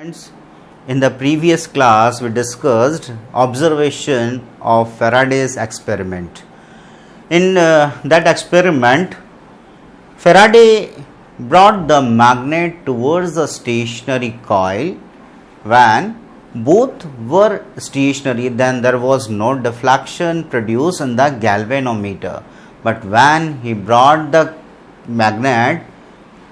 Friends, in the previous class we discussed observation of Faraday's experiment. In that experiment, Faraday brought the magnet towards the stationary coil. When both were stationary, then there was no deflection produced in the galvanometer. But when he brought the magnet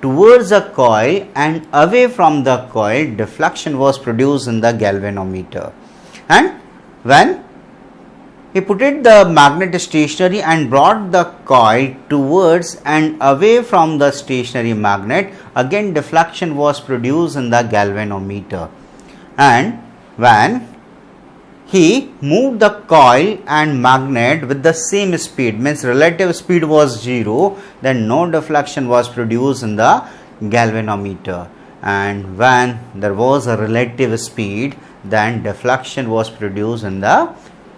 towards a coil and away from the coil, deflection was produced in the galvanometer. And when he put the magnet stationary and brought the coil towards and away from the stationary magnet, again deflection was produced in the galvanometer. And when he moved the coil and magnet with the same speed, means relative speed was 0, then no deflection was produced in the galvanometer. And when there was a relative speed, then deflection was produced in the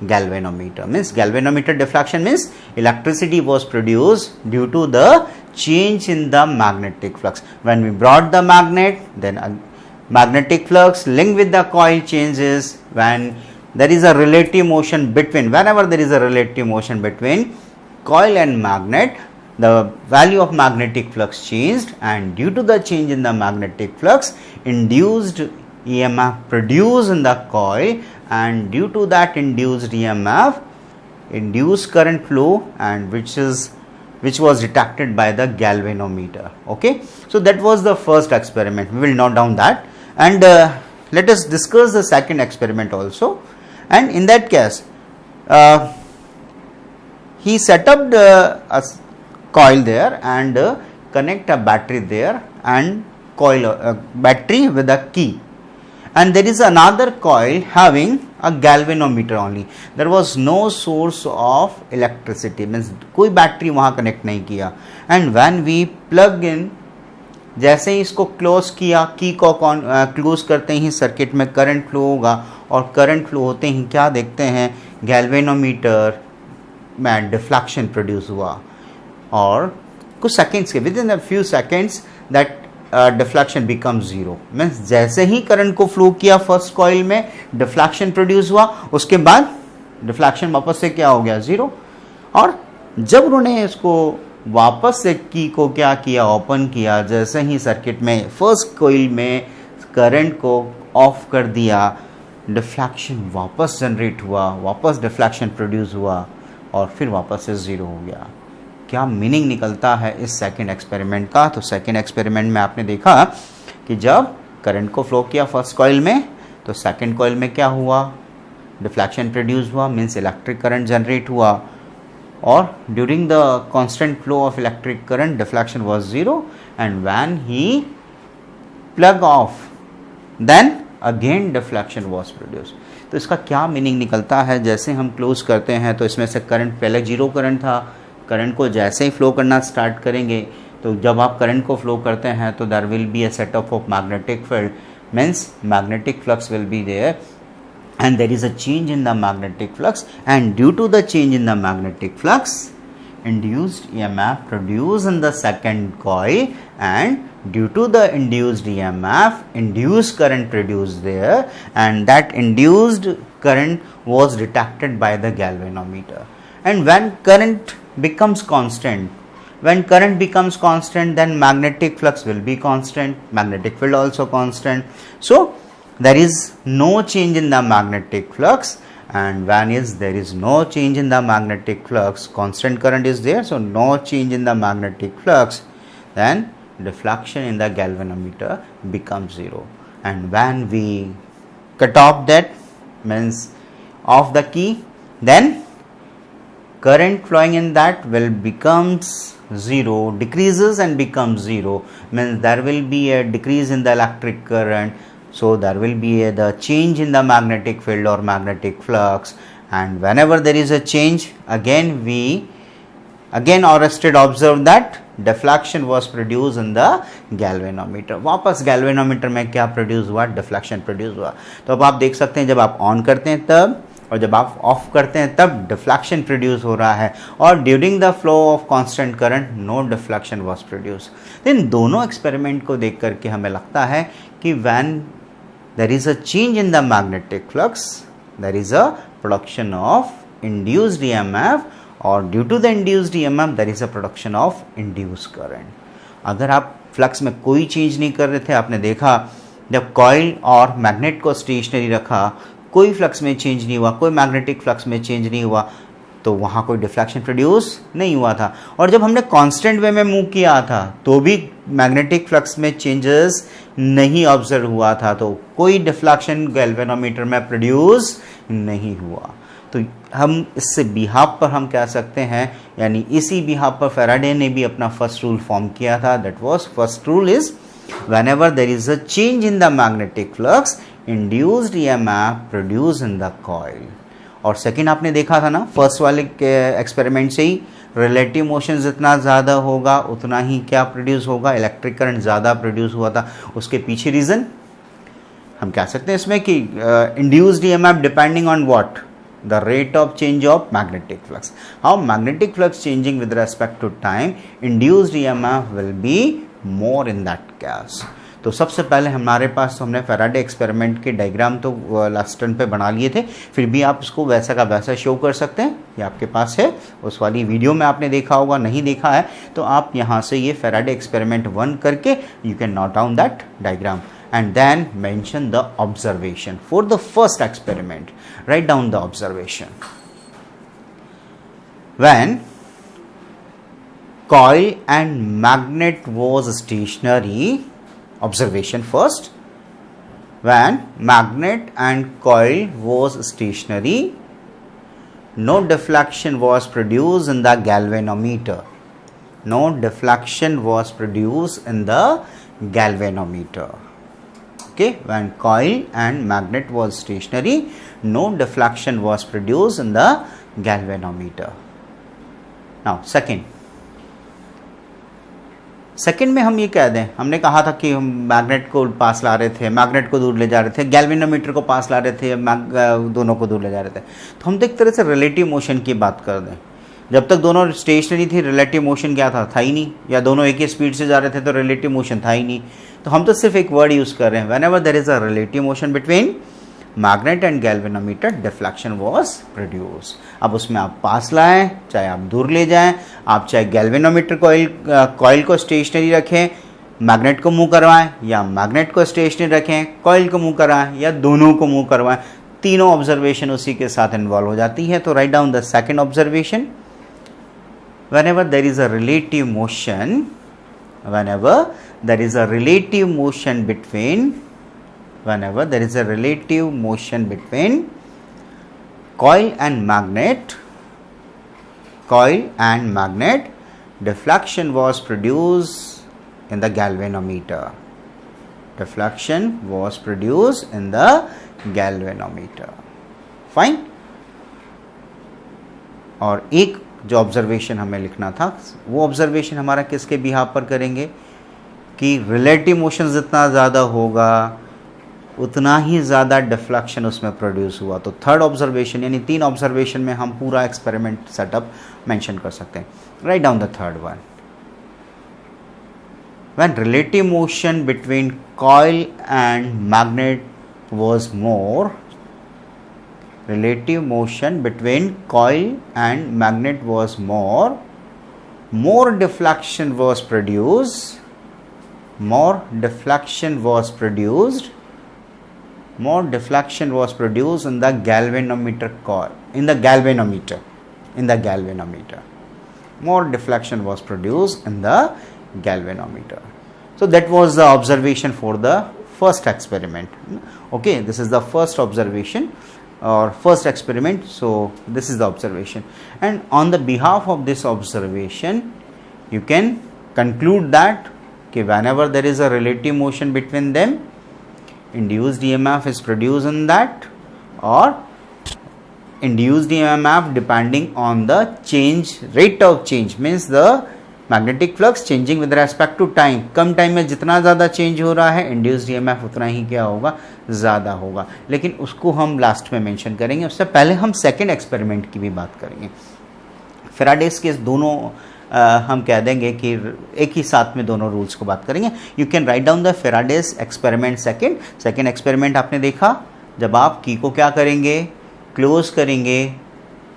galvanometer. Means galvanometer deflection means electricity was produced due to the change in the magnetic flux. When we brought the magnet, then magnetic flux linked with the coil changes. When there is a relative motion between, whenever there is a relative motion between coil and magnet, the value of magnetic flux changed, and due to the change in the magnetic flux, induced EMF produced in the coil, and due to that induced EMF, induced current flow, and which was detected by the galvanometer. Okay, so that was the first experiment. We will note down that, and let us discuss the second experiment also. And in that case, he set up a coil there and connect a battery there, and coil battery with a key, and there is another coil having a galvanometer only. There was no source of electricity, means कोई battery वहाँ connect नहीं किया. And when we plug in, जैसे ही इसको close किया, की को close करते ही सर्किट में करंट फ्लो होगा, और करंट फ्लो होते ही क्या देखते हैं, गैल्वेनोमीटर में डिफ्लेक्शन प्रोड्यूस हुआ, और कुछ सेकेंड्स के with in a few seconds that deflection become zero. Means जैसे ही करंट को फ्लो किया फर्स्ट कॉइल में, डिफ्लेक्शन प्रोड्यूस हुआ, उसके बाद डिफ्लेक्शन वापस से क्या हो गया, जीरो. और जब उन्होंने इसको वापस से की को क्या किया, ओपन किया, जैसे ही सर्किट में फर्स्ट कॉइल में करंट को ऑफ कर दिया, डिफ्लेक्शन वापस जनरेट हुआ, वापस डिफ्लेक्शन प्रोड्यूस हुआ, और फिर वापस से ज़ीरो हो गया. क्या मीनिंग निकलता है इस सेकंड एक्सपेरिमेंट का? तो सेकंड एक्सपेरिमेंट में आपने देखा कि जब करंट को फ्लो किया फर्स्ट कॉइल में, तो सेकंड कॉइल में क्या हुआ, डिफ्लेक्शन प्रोड्यूस हुआ, मीन्स इलेक्ट्रिक करंट जनरेट हुआ, और during the constant flow of electric current deflection was zero, and when he plug off then again deflection was produce. तो इसका क्या मीनिंग निकलता है, जैसे हम क्लोज करते हैं तो इसमें से करंट, पहले जीरो करंट था, करंट को जैसे ही फ्लो करना स्टार्ट करेंगे, तो जब आप करंट को फ्लो करते हैं तो there will be a setup of magnetic field, means magnetic flux will be there, and there is a change in the magnetic flux, and due to the change in the magnetic flux, induced EMF produced in the second coil, and due to the induced EMF, induced current produced there, and that induced current was detected by the galvanometer. And when current becomes constant, then magnetic flux will be constant, magnetic field also constant. So there is no change in the magnetic flux, and when there is no change in the magnetic flux, constant current is there, so no change in the magnetic flux, then deflection in the galvanometer becomes zero. And when we cut off that, means off the key, then current flowing in that will becomes zero, decreases and becomes zero, means there will be a decrease in the electric current, so there will be the change in the magnetic field or magnetic flux, and whenever there is a change, again Oersted observed that deflection was produced in the galvanometer. वापस galvanometer में क्या produce हुआ, deflection produce हुआ. तो अब आप देख सकते हैं, जब आप ऑन करते हैं तब, और जब आप ऑफ करते हैं तब डिफ्लेक्शन प्रोड्यूस हो रहा है, और during the flow of constant current no deflection was produce. इन दोनों एक्सपेरिमेंट को देख करके हमें लगता है कि when there is a change in the magnetic flux, there is a production of induced EMF, और due to the induced EMF there is a production of induced current. अगर आप फ्लक्स में कोई चेंज नहीं कर रहे थे, आपने देखा जब कॉइल और मैग्नेट को स्टेशनरी रखा, कोई फ्लक्स में चेंज नहीं हुआ, कोई मैग्नेटिक फ्लक्स में चेंज नहीं हुआ, तो वहाँ कोई डिफ्लेक्शन प्रोड्यूस नहीं हुआ था. और जब हमने कांस्टेंट वे में मूव किया था तो भी मैग्नेटिक फ्लक्स में चेंजेस नहीं ऑब्जर्व हुआ था, तो कोई डिफ्लेक्शन गैल्वेनोमीटर में प्रोड्यूस नहीं हुआ. तो हम इससे बिहाफ पर हम कह सकते हैं, यानी इसी बिहाफ पर फैराडे ने भी अपना फर्स्ट रूल फॉर्म किया था. That was first rule is whenever there is a change in the magnetic flux, induced EMF produce in the coil. और सेकंड आपने देखा था ना फर्स्ट वाले के एक्सपेरिमेंट से ही, रिलेटिव मोशन जितना ज़्यादा होगा उतना ही क्या प्रोड्यूस होगा, इलेक्ट्रिक करंट ज़्यादा प्रोड्यूस हुआ था. उसके पीछे रीज़न हम कह सकते हैं इसमें कि induced EMF depending on what, the rate of change of magnetic flux. How magnetic flux changing with respect to time, induced EMF will be more in that case. तो सबसे पहले हमारे पास तो हमने फैराडे एक्सपेरिमेंट के डायग्राम तो last turn पे बना लिए थे, फिर भी आप इसको वैसा का वैसा शो कर सकते हैं. ये आपके पास है, उस वाली वीडियो में आपने देखा होगा, नहीं देखा है तो आप यहाँ से ये फैराडे एक्सपेरिमेंट 1 करके you can note down that diagram and then mention the observation for the first experiment. Write down the observation. When coil and magnet was stationary, observation first, when magnet and coil was stationary, no deflection was produced in the galvanometer. No deflection was produced in the galvanometer. Okay, when coil and magnet was stationary, no deflection was produced in the galvanometer. Now second में हम ये कह दें, हमने कहा था कि हम मैग्नेट को पास ला रहे थे, मैग्नेट को दूर ले जा रहे थे, गैल्वेनोमीटर को पास ला रहे थे, दोनों को दूर ले जा रहे थे. तो हम तो एक तरह से रिलेटिव मोशन की बात कर दें. जब तक दोनों स्टेशनरी थी, रिलेटिव मोशन क्या था ही नहीं, या दोनों एक ही स्पीड से जा रहे थे तो रिलेटिव मोशन था ही नहीं. तो हम तो सिर्फ एक वर्ड यूज कर रहे हैं, whenever there is a relative motion between magnet and galvanometer, deflection was produce. अब उसमें आप पास लाएं, चाहे आप दूर ले जाएं, आप चाहे गैल्वेनोमीटर कॉइल को स्टेशनरी रखें, मैग्नेट को मूव करवाएं, या मैग्नेट को स्टेशनरी रखें, कॉइल को मूव करवाएं, या दोनों को मूव करवाएं, तीनों ऑब्जर्वेशन उसी के साथ इन्वॉल्व हो जाती है. तो right down the second observation. Whenever there is a relative motion, whenever there is a relative motion between coil and magnet, deflection was produced in the galvanometer. Fine. और एक जो ऑब्जर्वेशन हमें लिखना था, वो ऑब्जर्वेशन हमारा किसके बिहाफ पर करेंगे कि रिलेटिव मोशन जितना ज़्यादा होगा उतना ही ज़्यादा डिफ्लेक्शन उसमें प्रोड्यूस हुआ. तो थर्ड ऑब्जर्वेशन, यानी 3 ऑब्जर्वेशन में हम पूरा एक्सपेरिमेंट सेटअप मेंशन कर सकते हैं. Right down the third one. When relative motion between coil and magnet was more, relative motion between coil and magnet was more deflection was produced in the galvanometer coil, in the galvanometer. More deflection was produced in the galvanometer. So that was the observation for the first experiment. Okay, this is the first observation or first experiment. So this is the observation, and on the behalf of this observation you can conclude that whenever there is a relative motion between them, induced EMF is produced in that, or induced EMF depending on the rate of change, means the magnetic flux changing with respect to time. कम time में जितना ज़्यादा change हो रहा है, induced EMF उतना ही क्या होगा, ज़्यादा होगा. लेकिन उसको हम लास्ट में मेंशन करेंगे. उससे पहले हम सेकेंड एक्सपेरिमेंट की भी बात करेंगे. फैराडेस के दोनों हम कह देंगे कि एक ही साथ में दोनों रूल्स को बात करेंगे. You can write down the Faraday's experiment second experiment आपने देखा, जब आप की को क्या करेंगे, क्लोज करेंगे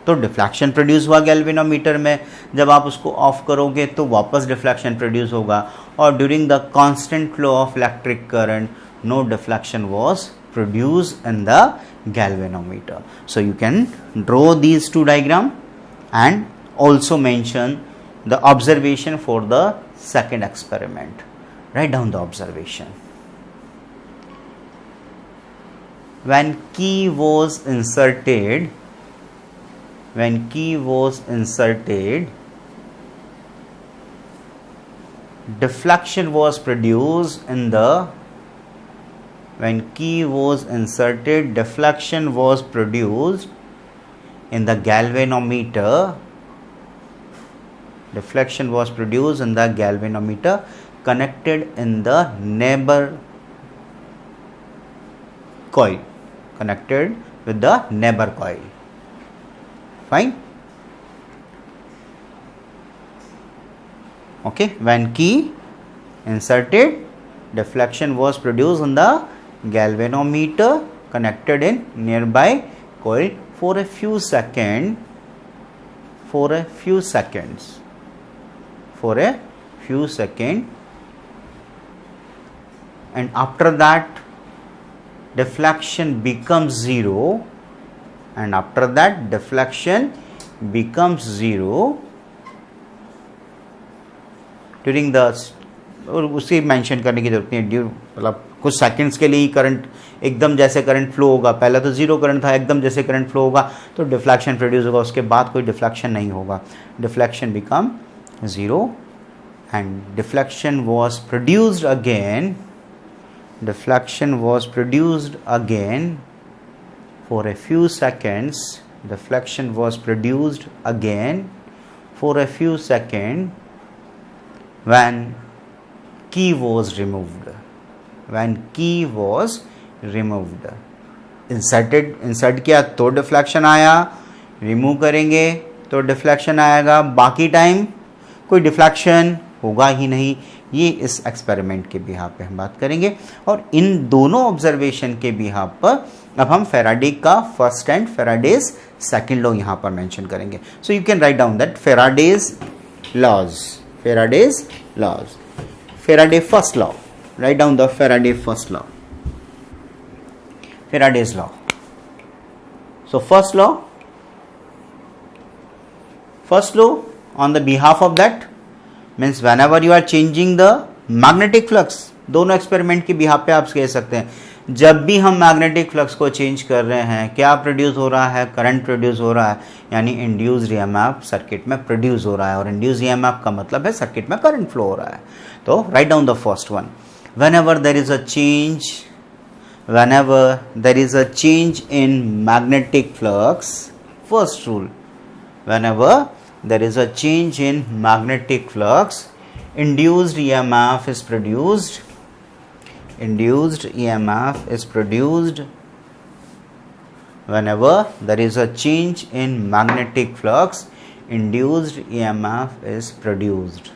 तो डिफ्लेक्शन प्रोड्यूस हुआ गैल्वेनोमीटर में, जब आप उसको ऑफ करोगे तो वापस डिफ्लेक्शन प्रोड्यूस होगा. और during the constant flow of electric current no deflection was produced in the galvanometer. So you can draw these two diagram and also mention the observation for the second experiment. Write down the observation. When key was inserted, deflection was produced in the deflection was produced in the galvanometer. Deflection was produced in the galvanometer connected in the neighbor coil. Connected with the neighbor coil. Fine. Okay. When key inserted, deflection was produced in the galvanometer connected in nearby coil for a few seconds, and after that deflection becomes zero, during the, और उसे mention करने की जरूरत नहीं है, मतलब कुछ seconds के लिए ही करंट एकदम जैसे करंट फ्लो होगा, पहले तो जीरो करंट था, एकदम जैसे करंट फ्लो होगा तो डिफ्लेक्शन प्रोड्यूस होगा, उसके बाद कोई डिफ्लेक्शन नहीं होगा, deflection become zero and deflection was produced again for a few seconds. Deflection was produced again for a few seconds when key was removed. Insert किया तो डिफ्लेक्शन आया, रिमूव करेंगे तो डिफ्लेक्शन आएगा, बाकी टाइम कोई डिफ्लेक्शन होगा ही नहीं. ये इस एक्सपेरिमेंट के बिहाफ पे हम बात करेंगे. और इन दोनों ऑब्जर्वेशन के बिहाफ पर अब हम फेराडे का first and Faraday's second law यहां पर मेंशन करेंगे. So you can write down that Faraday's laws. Faraday first law. Write down the Faraday first law. Faraday's law. So first law on the behalf of that means whenever you are changing the magnetic flux, दोनों experiment के behalf पे आप कह सकते हैं, जब भी हम मैग्नेटिक फ्लक्स को चेंज कर रहे हैं क्या प्रोड्यूस हो रहा है, करंट प्रोड्यूस हो रहा है, यानी इंड्यूस्ड ईएमएफ सर्किट में प्रोड्यूस हो रहा है, और इंड्यूस्ड ईएमएफ का मतलब है सर्किट में करंट फ्लो हो रहा है. तो right down the first one. whenever there is a change in magnetic flux, first rule, whenever there is a change in magnetic flux, induced EMF is produced. Whenever there is a change in magnetic flux, induced EMF is produced.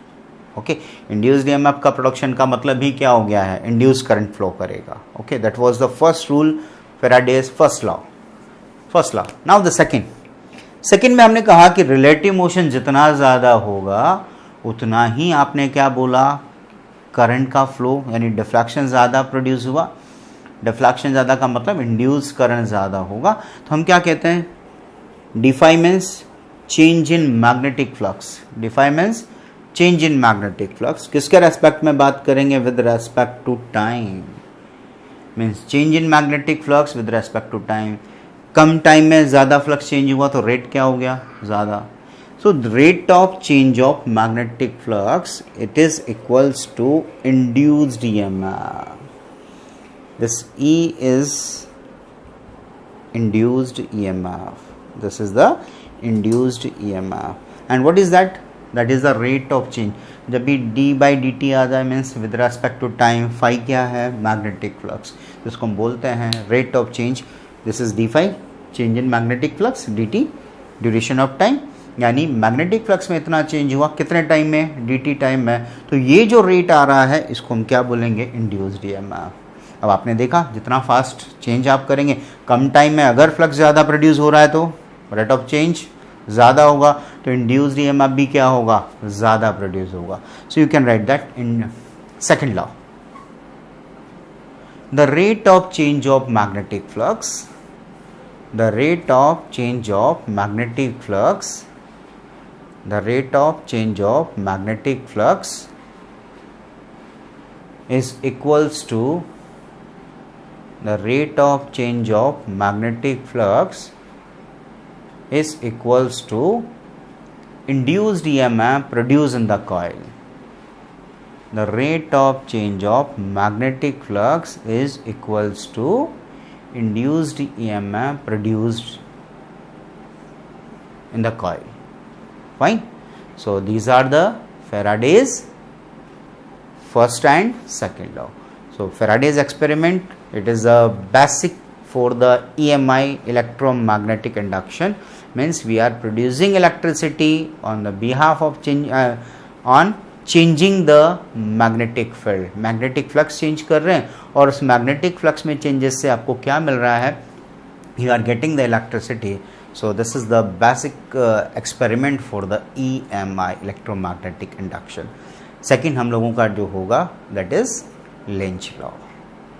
Okay, induced EMF का production का मतलब ही क्या हो गया है, induce current flow करेगा. Okay, that was the first rule, Faraday's first law. Now the second में हमने कहा कि रिलेटिव मोशन जितना ज़्यादा होगा उतना ही आपने क्या बोला, करंट का फ्लो यानी डिफ्लेक्शन ज़्यादा प्रोड्यूस हुआ. डिफ्लेक्शन ज़्यादा का मतलब इंड्यूस करंट ज़्यादा होगा. तो हम क्या कहते हैं, d phi means change in magnetic flux. D phi means change in magnetic flux. किसके रेस्पेक्ट में बात करेंगे, with respect to time. Means change in magnetic flux with respect to time. कम टाइम में ज़्यादा फ्लक्स चेंज हुआ तो रेट क्या हो गया, ज़्यादा. So the rate of change of magnetic flux it is equals to induced EMF. This E is induced EMF. This is the induced EMF. And what is that? That is the rate of change. जब भी d/dt आ जाए means with respect to time, phi क्या है, magnetic flux, जिसको हम बोलते हैं rate of change. This is d phi, change in magnetic flux, dt duration of time. यानी मैग्नेटिक फ्लक्स में इतना चेंज हुआ कितने टाइम में, dt टाइम में। तो ये जो रेट आ रहा है इसको हम क्या बोलेंगे, इंड्यूस्ड ईएमएफ। अब आपने देखा जितना फास्ट चेंज आप करेंगे, कम टाइम में अगर फ्लक्स ज़्यादा प्रोड्यूस हो रहा है तो रेट ऑफ चेंज ज़्यादा होगा, तो इंड्यूस्ड ईएमएफ भी क्या होगा, ज़्यादा प्रोड्यूस होगा। सो you can right that in second law. The rate of change of magnetic flux, the rate of change of magnetic flux, the rate of change of magnetic flux is equals to the rate of change of magnetic flux is equals to induced EMF produced in the coil. The rate of change of magnetic flux is equals to induced EMF produced in the coil. Fine. So these are the Faraday's first and second law. So Faraday's experiment, it is a basic for the EMI, electromagnetic induction, means we are producing electricity on the behalf of on changing the magnetic field. Magnetic flux change कर रहे हैं और उस magnetic flux में changes से आपको क्या मिल रहा है, you are getting the electricity. So this is the basic experiment for the EMI, electromagnetic induction. Second हम लोगों का जो होगा दैट इज लेंज लॉ।